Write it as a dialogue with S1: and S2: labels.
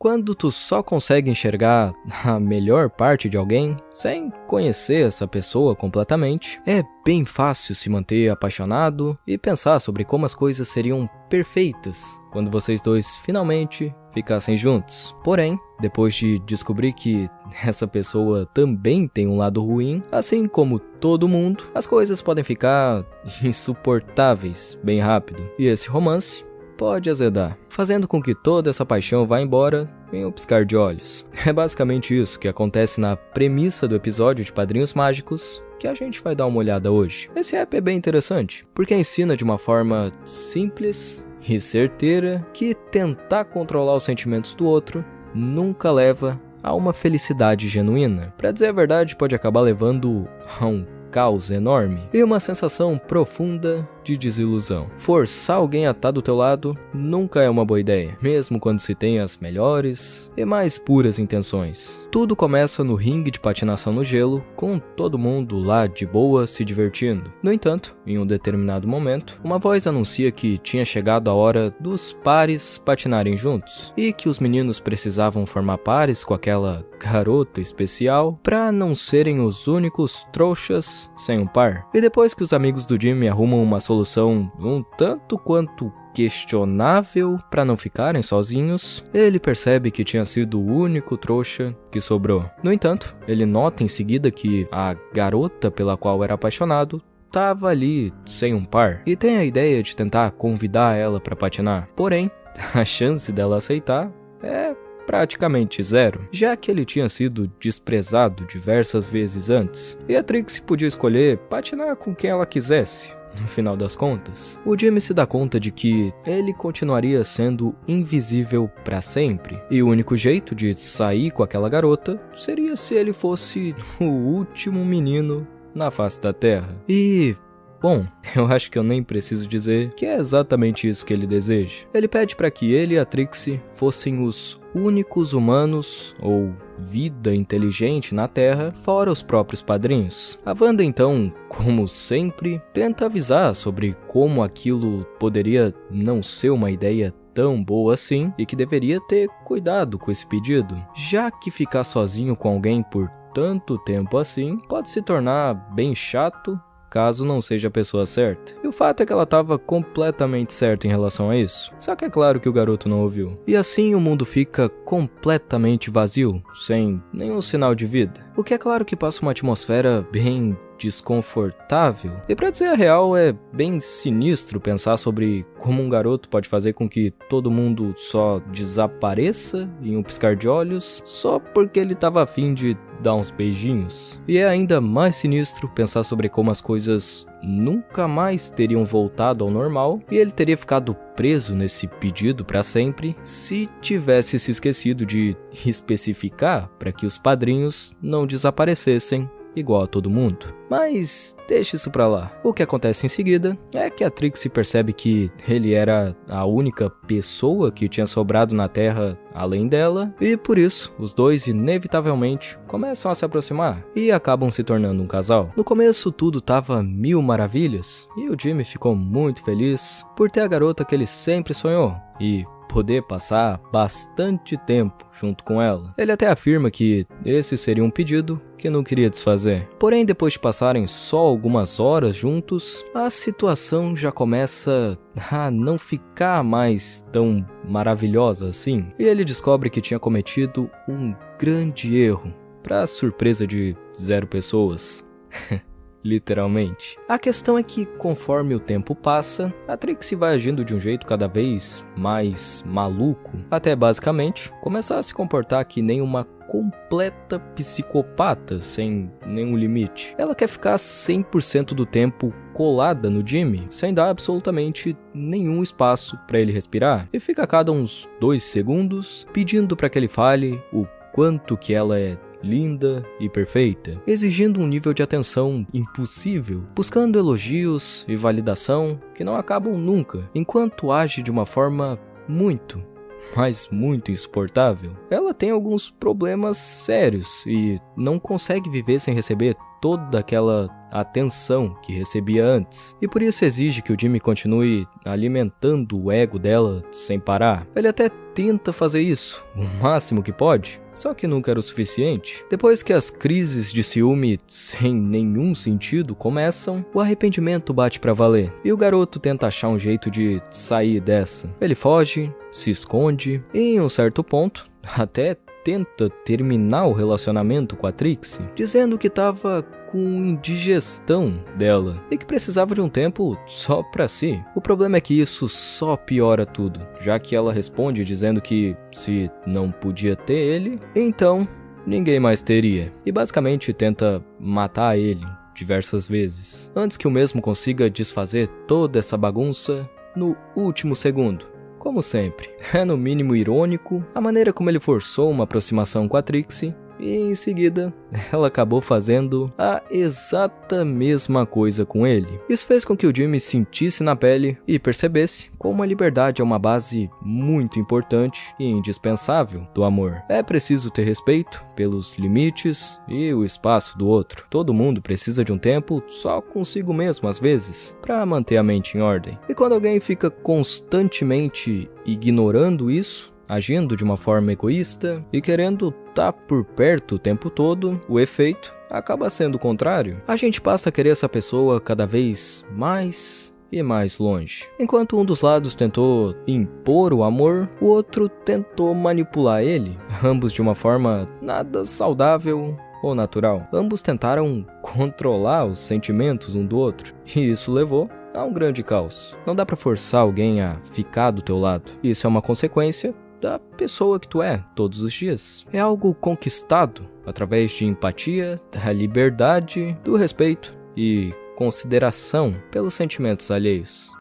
S1: Quando tu só consegue enxergar a melhor parte de alguém, sem conhecer essa pessoa completamente, é bem fácil se manter apaixonado e pensar sobre como as coisas seriam perfeitas quando vocês dois finalmente ficassem juntos. Porém, depois de descobrir que essa pessoa também tem um lado ruim, assim como todo mundo, as coisas podem ficar insuportáveis bem rápido. E esse romance pode azedar, fazendo com que toda essa paixão vá embora em um piscar de olhos. É basicamente isso que acontece na premissa do episódio de Padrinhos Mágicos, que a gente vai dar uma olhada hoje. Esse app é bem interessante, porque ensina de uma forma simples e certeira que tentar controlar os sentimentos do outro nunca leva a uma felicidade genuína. Pra dizer a verdade, pode acabar levando a um caos enorme e uma sensação profunda de desilusão. Forçar alguém a estar do teu lado nunca é uma boa ideia, mesmo quando se tem as melhores e mais puras intenções. Tudo começa no ringue de patinação no gelo, com todo mundo lá de boa se divertindo. No entanto, em um determinado momento, uma voz anuncia que tinha chegado a hora dos pares patinarem juntos e que os meninos precisavam formar pares com aquela garota especial para não serem os únicos trouxas sem um par. E depois que os amigos do Jimmy arrumam uma solução um tanto quanto questionável para não ficarem sozinhos, ele percebe que tinha sido o único trouxa que sobrou. No entanto, ele nota em seguida que a garota pela qual era apaixonado estava ali sem um par e tem a ideia de tentar convidar ela para patinar. Porém, a chance dela aceitar é praticamente zero, já que ele tinha sido desprezado diversas vezes antes, e a Trixie podia escolher patinar com quem ela quisesse. No final das contas, o Jimmy se dá conta de que ele continuaria sendo invisível para sempre, e o único jeito de sair com aquela garota seria se ele fosse o último menino na face da Terra. E bom, eu acho que eu nem preciso dizer que é exatamente isso que ele deseja. Ele pede para que ele e a Trixie fossem os únicos humanos ou vida inteligente na Terra, fora os próprios padrinhos. A Wanda então, como sempre, tenta avisar sobre como aquilo poderia não ser uma ideia tão boa assim e que deveria ter cuidado com esse pedido, já que ficar sozinho com alguém por tanto tempo assim pode se tornar bem chato caso não seja a pessoa certa. E o fato é que ela estava completamente certa em relação a isso. Só que é claro que o garoto não ouviu. E assim o mundo fica completamente vazio, sem nenhum sinal de vida. O que é claro que passa uma atmosfera bem desconfortável. E pra dizer a real, é bem sinistro pensar sobre como um garoto pode fazer com que todo mundo só desapareça em um piscar de olhos só porque ele tava afim de dar uns beijinhos. E é ainda mais sinistro pensar sobre como as coisas nunca mais teriam voltado ao normal e ele teria ficado preso nesse pedido para sempre se tivesse se esquecido de especificar para que os padrinhos não desaparecessem igual a todo mundo. Mas deixa isso pra lá. O que acontece em seguida é que a Trixie percebe que ele era a única pessoa que tinha sobrado na Terra além dela, e por isso os dois inevitavelmente começam a se aproximar e acabam se tornando um casal. No começo tudo tava mil maravilhas e o Jimmy ficou muito feliz por ter a garota que ele sempre sonhou e poder passar bastante tempo junto com ela. Ele até afirma que esse seria um pedido que não queria desfazer. Porém, depois de passarem só algumas horas juntos, a situação já começa a não ficar mais tão maravilhosa assim. E ele descobre que tinha cometido um grande erro, para surpresa de 0 pessoas. Literalmente. A questão é que, conforme o tempo passa, a Trixie vai agindo de um jeito cada vez mais maluco, até basicamente começar a se comportar que nem uma completa psicopata, sem nenhum limite. Ela quer ficar 100% do tempo colada no Jimmy, sem dar absolutamente nenhum espaço para ele respirar, e fica a cada uns 2 segundos pedindo para que ele fale o quanto que ela é linda e perfeita, exigindo um nível de atenção impossível, buscando elogios e validação que não acabam nunca, enquanto age de uma forma muito, mas muito insuportável. Ela tem alguns problemas sérios e não consegue viver sem receber toda aquela atenção que recebia antes, e por isso exige que o Jimmy continue alimentando o ego dela sem parar. Ele até tenta fazer isso, o máximo que pode, só que nunca era o suficiente. Depois que as crises de ciúme sem nenhum sentido começam, o arrependimento bate pra valer, e o garoto tenta achar um jeito de sair dessa. Ele foge, se esconde, e em um certo ponto, até tenta terminar o relacionamento com a Trixie, dizendo que tava com indigestão dela e que precisava de um tempo só pra si. O problema é que isso só piora tudo, já que ela responde dizendo que se não podia ter ele, então ninguém mais teria, e basicamente tenta matar ele diversas vezes, antes que o mesmo consiga desfazer toda essa bagunça no último segundo. Como sempre, é no mínimo irônico a maneira como ele forçou uma aproximação com a Trixie e em seguida ela acabou fazendo a exata mesma coisa com ele. Isso fez com que o Jimmy sentisse na pele e percebesse como a liberdade é uma base muito importante e indispensável do amor. É preciso ter respeito pelos limites e o espaço do outro. Todo mundo precisa de um tempo só consigo mesmo às vezes, para manter a mente em ordem. E quando alguém fica constantemente ignorando isso, agindo de uma forma egoísta e querendo estar por perto o tempo todo, o efeito acaba sendo o contrário. A gente passa a querer essa pessoa cada vez mais e mais longe. Enquanto um dos lados tentou impor o amor, o outro tentou manipular ele, ambos de uma forma nada saudável ou natural. Ambos tentaram controlar os sentimentos um do outro, e isso levou a um grande caos. Não dá pra forçar alguém a ficar do teu lado. Isso é uma consequência da pessoa que tu é todos os dias. É algo conquistado através de empatia, da liberdade, do respeito e consideração pelos sentimentos alheios.